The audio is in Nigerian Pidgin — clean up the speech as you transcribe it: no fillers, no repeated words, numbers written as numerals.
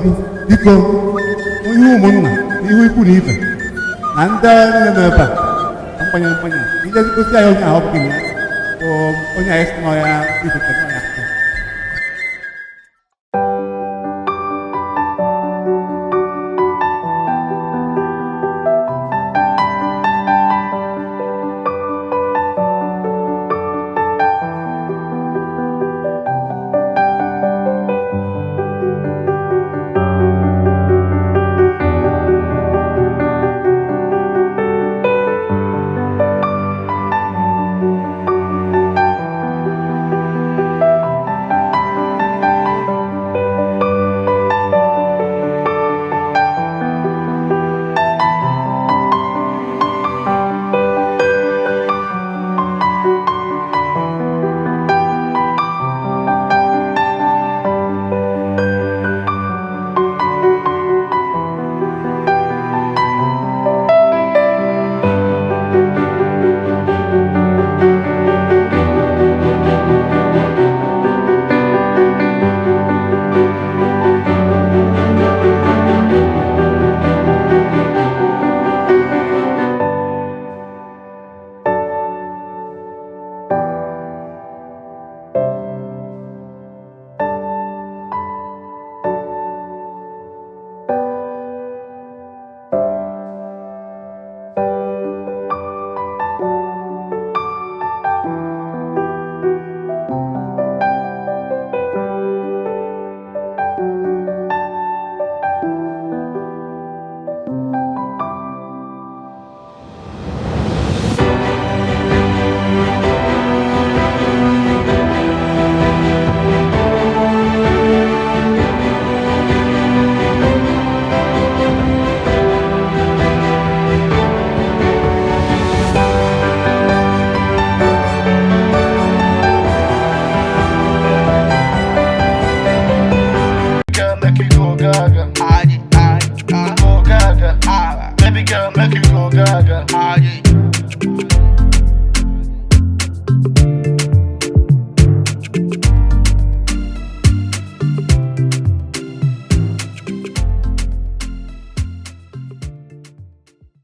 gị biko ihe ụmụnna ihu ikwu na ibe na ndị niile nọ ebe a mkpanye ije gosi anyị onye ahụ ọ bụ onye anyị si nọ ya ibe